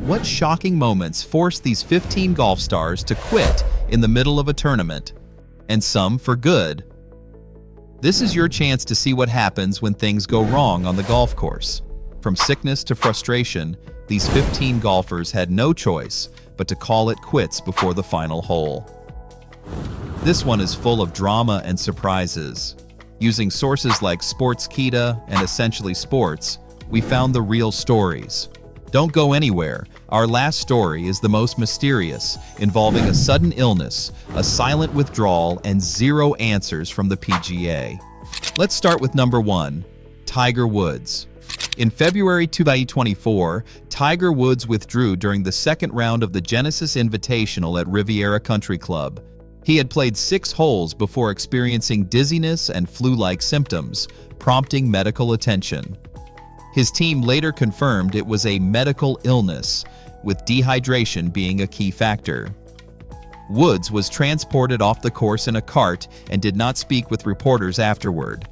What shocking moments forced these 15 golf stars to quit in the middle of a tournament? And some for good. This is your chance to see what happens when things go wrong on the golf course. From sickness to frustration, these 15 golfers had no choice but to call it quits before the final hole. This one is full of drama and surprises. Using sources like Sportskeeda and Essentially Sports, we found the real stories. Don't go anywhere. Our last story is the most mysterious, involving a sudden illness, a silent withdrawal, and zero answers from the PGA. Let's start with number 1, Tiger Woods. In February 2024, Tiger Woods withdrew during the second round of the Genesis Invitational at Riviera Country Club. He had played 6 holes before experiencing dizziness and flu-like symptoms, prompting medical attention. His team later confirmed it was a medical illness, with dehydration being a key factor. Woods was transported off the course in a cart and did not speak with reporters afterward.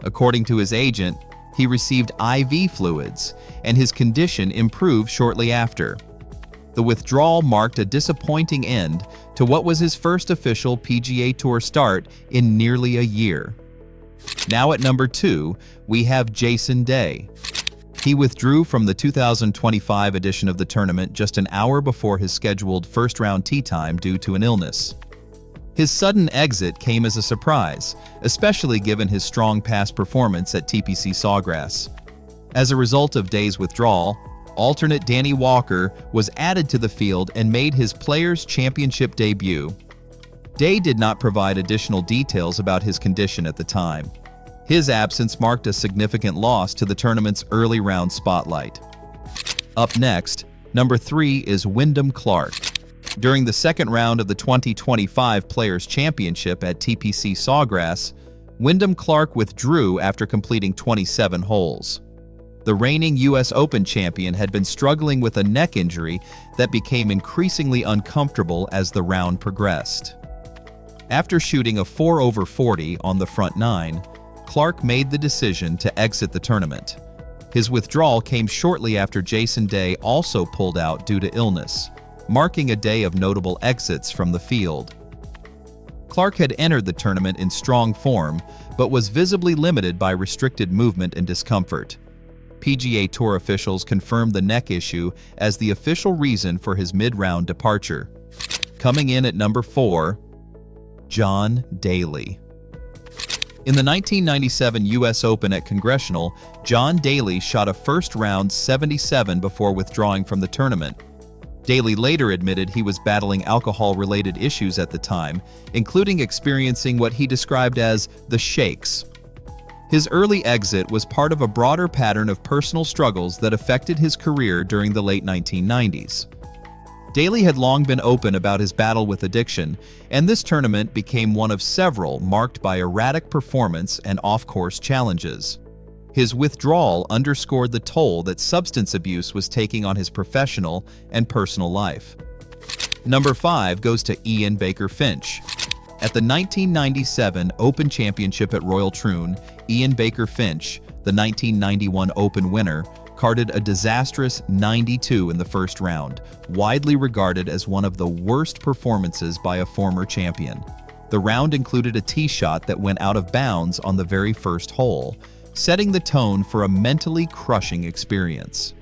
According to his agent, he received IV fluids, and his condition improved shortly after. The withdrawal marked a disappointing end to what was his first official PGA Tour start in nearly a year. Now at number 2, we have Jason Day. He withdrew from the 2025 edition of the tournament just an hour before his scheduled first-round tee time due to an illness. His sudden exit came as a surprise, especially given his strong past performance at TPC Sawgrass. As a result of Day's withdrawal, alternate Danny Walker was added to the field and made his Players' Championship debut. Day did not provide additional details about his condition at the time. His absence marked a significant loss to the tournament's early round spotlight. Up next, number 3 is Wyndham Clark. During the second round of the 2025 Players' Championship at TPC Sawgrass, Wyndham Clark withdrew after completing 27 holes. The reigning U.S. Open champion had been struggling with a neck injury that became increasingly uncomfortable as the round progressed. After shooting a 4 over 40 on the front 9, Clark made the decision to exit the tournament. His withdrawal came shortly after Jason Day also pulled out due to illness, marking a day of notable exits from the field. Clark had entered the tournament in strong form, but was visibly limited by restricted movement and discomfort. PGA Tour officials confirmed the neck issue as the official reason for his mid-round departure. Coming in at number 4, John Daly. In the 1997 U.S. Open at Congressional, John Daly shot a first-round 77 before withdrawing from the tournament. Daly later admitted he was battling alcohol-related issues at the time, including experiencing what he described as the shakes. His early exit was part of a broader pattern of personal struggles that affected his career during the late 1990s. Daly had long been open about his battle with addiction, and this tournament became one of several marked by erratic performance and off-course challenges. His withdrawal underscored the toll that substance abuse was taking on his professional and personal life. Number 5 goes to Ian Baker Finch. At the 1997 Open Championship at Royal Troon, Ian Baker Finch, the 1991 Open winner, carded a disastrous 92 in the first round, widely regarded as one of the worst performances by a former champion. The round included a tee shot that went out of bounds on the very first hole, setting the tone for a mentally crushing experience.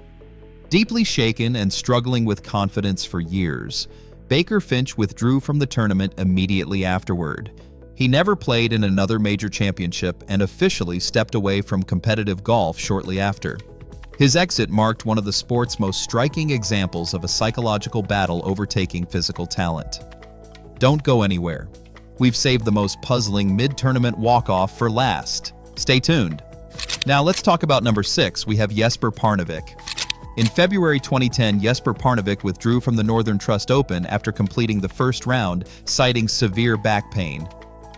Deeply shaken and struggling with confidence for years, Baker Finch withdrew from the tournament immediately afterward. He never played in another major championship and officially stepped away from competitive golf shortly after. His exit marked one of the sport's most striking examples of a psychological battle overtaking physical talent. Don't go anywhere. We've saved the most puzzling mid-tournament walk-off for last. Stay tuned. Now let's talk about number 6. We have Jesper Parnevik. In February 2010, Jesper Parnevik withdrew from the Northern Trust Open after completing the first round, citing severe back pain.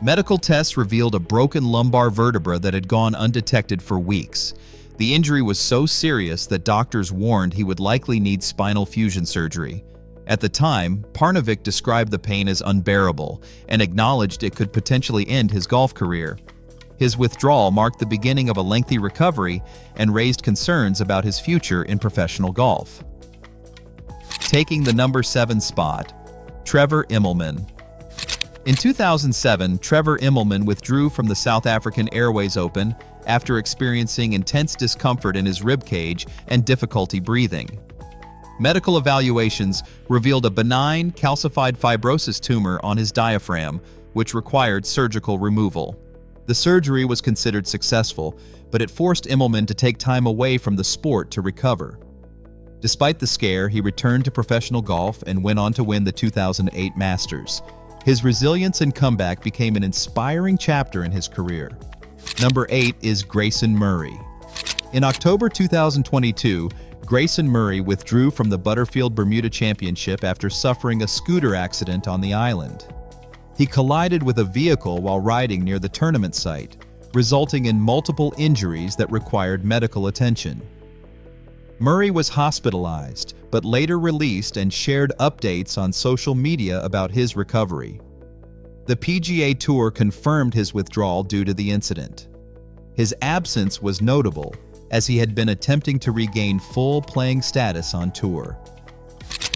Medical tests revealed a broken lumbar vertebra that had gone undetected for weeks. The injury was so serious that doctors warned he would likely need spinal fusion surgery. At the time, Parnevik described the pain as unbearable and acknowledged it could potentially end his golf career. His withdrawal marked the beginning of a lengthy recovery and raised concerns about his future in professional golf. Taking the number 7 spot, Trevor Immelman. In 2007, Trevor Immelman withdrew from the South African Airways Open after experiencing intense discomfort in his rib cage and difficulty breathing. Medical evaluations revealed a benign calcified fibrosis tumor on his diaphragm, which required surgical removal. The surgery was considered successful, but it forced Immelman to take time away from the sport to recover. Despite the scare, he returned to professional golf and went on to win the 2008 Masters. His resilience and comeback became an inspiring chapter in his career. Number 8 is Grayson Murray. In October 2022, Grayson Murray withdrew from the Butterfield Bermuda Championship after suffering a scooter accident on the island. He collided with a vehicle while riding near the tournament site, resulting in multiple injuries that required medical attention. Murray was hospitalized, but later released and shared updates on social media about his recovery. The PGA Tour confirmed his withdrawal due to the incident. His absence was notable, as he had been attempting to regain full playing status on tour.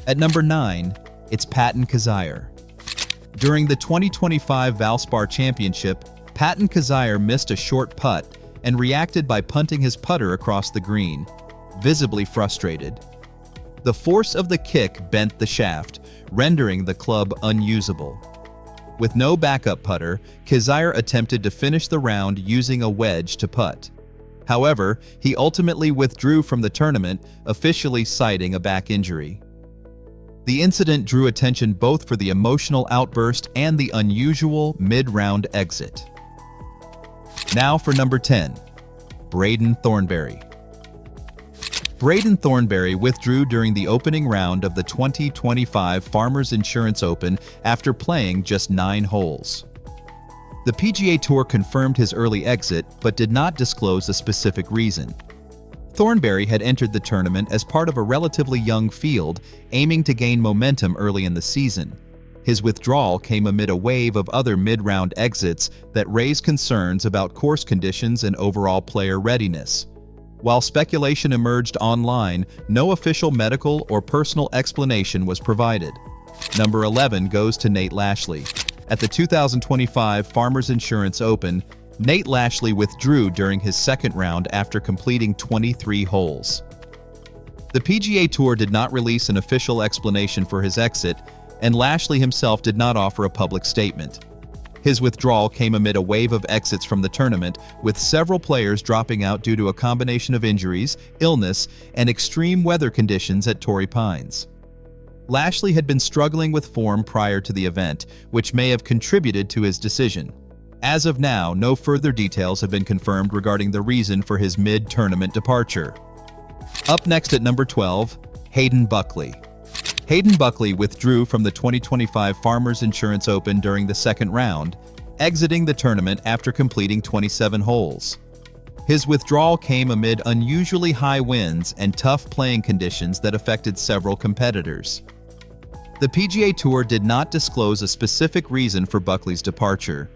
At number 9, it's Patton Kizzire. During the 2025 Valspar Championship, Patton Kizzire missed a short putt and reacted by punting his putter across the green, visibly frustrated. The force of the kick bent the shaft, rendering the club unusable. With no backup putter, Kizzire attempted to finish the round using a wedge to putt. However, he ultimately withdrew from the tournament, officially citing a back injury. The incident drew attention both for the emotional outburst and the unusual mid-round exit. Now for number 10, Braden Thornberry. Braden Thornberry withdrew during the opening round of the 2025 Farmers Insurance Open after playing just 9 holes. The PGA Tour confirmed his early exit but did not disclose a specific reason. Thornberry had entered the tournament as part of a relatively young field, aiming to gain momentum early in the season. His withdrawal came amid a wave of other mid-round exits that raised concerns about course conditions and overall player readiness. While speculation emerged online, no official medical or personal explanation was provided. Number 11 goes to Nate Lashley. At the 2025 Farmers Insurance Open, Nate Lashley withdrew during his second round after completing 23 holes. The PGA Tour did not release an official explanation for his exit, and Lashley himself did not offer a public statement. His withdrawal came amid a wave of exits from the tournament, with several players dropping out due to a combination of injuries, illness, and extreme weather conditions at Torrey Pines. Lashley had been struggling with form prior to the event, which may have contributed to his decision. As of now, no further details have been confirmed regarding the reason for his mid-tournament departure. Up next at number 12, Hayden Buckley. Hayden Buckley withdrew from the 2025 Farmers Insurance Open during the second round, exiting the tournament after completing 27 holes. His withdrawal came amid unusually high winds and tough playing conditions that affected several competitors. The PGA Tour did not disclose a specific reason for Buckley's departure.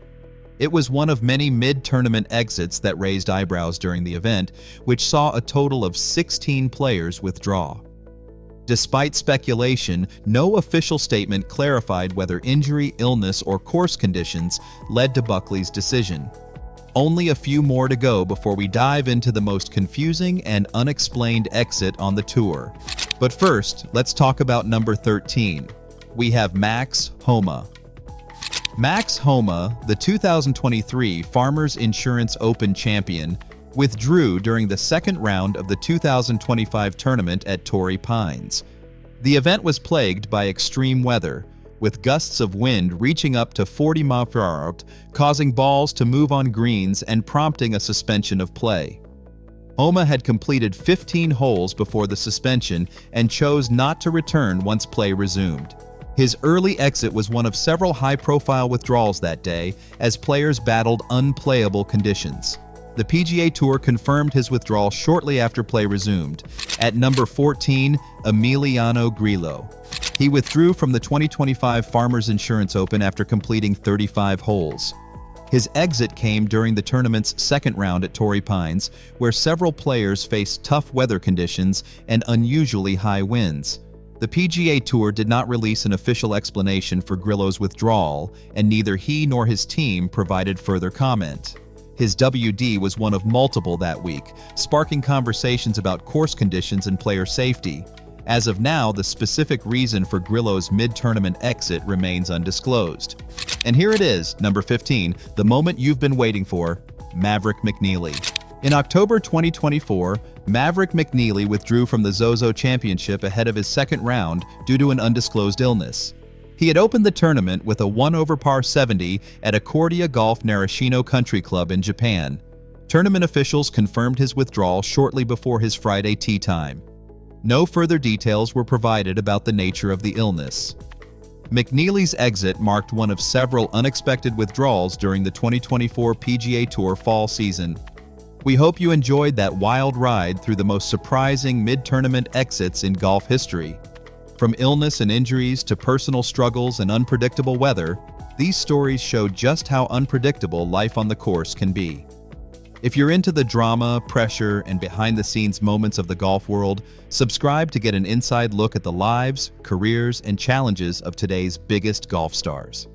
It was one of many mid-tournament exits that raised eyebrows during the event, which saw a total of 16 players withdraw. Despite speculation, no official statement clarified whether injury, illness, or course conditions led to Buckley's decision. Only a few more to go before we dive into the most confusing and unexplained exit on the tour. But first, let's talk about number 13. We have Max Homa. Max Homa, the 2023 Farmers Insurance Open champion, withdrew during the second round of the 2025 tournament at Torrey Pines. The event was plagued by extreme weather, with gusts of wind reaching up to 40 mph, causing balls to move on greens and prompting a suspension of play. Homa had completed 15 holes before the suspension and chose not to return once play resumed. His early exit was one of several high-profile withdrawals that day, as players battled unplayable conditions. The PGA Tour confirmed his withdrawal shortly after play resumed. At number 14, Emiliano Grillo. He withdrew from the 2025 Farmers Insurance Open after completing 35 holes. His exit came during the tournament's second round at Torrey Pines, where several players faced tough weather conditions and unusually high winds. The PGA Tour did not release an official explanation for Grillo's withdrawal, and neither he nor his team provided further comment. His WD was one of multiple that week, sparking conversations about course conditions and player safety. As of now, the specific reason for Grillo's mid-tournament exit remains undisclosed. And here it is, number 15, the moment you've been waiting for, Maverick McNealy. In October 2024, Maverick McNealy withdrew from the Zozo Championship ahead of his second round due to an undisclosed illness. He had opened the tournament with a 1-over-par 70 at Accordia Golf Narashino Country Club in Japan. Tournament officials confirmed his withdrawal shortly before his Friday tee time. No further details were provided about the nature of the illness. McNealy's exit marked one of several unexpected withdrawals during the 2024 PGA Tour fall season. We hope you enjoyed that wild ride through the most surprising mid-tournament exits in golf history. From illness and injuries to personal struggles and unpredictable weather, these stories show just how unpredictable life on the course can be. If you're into the drama, pressure, and behind-the-scenes moments of the golf world, subscribe to get an inside look at the lives, careers, and challenges of today's biggest golf stars.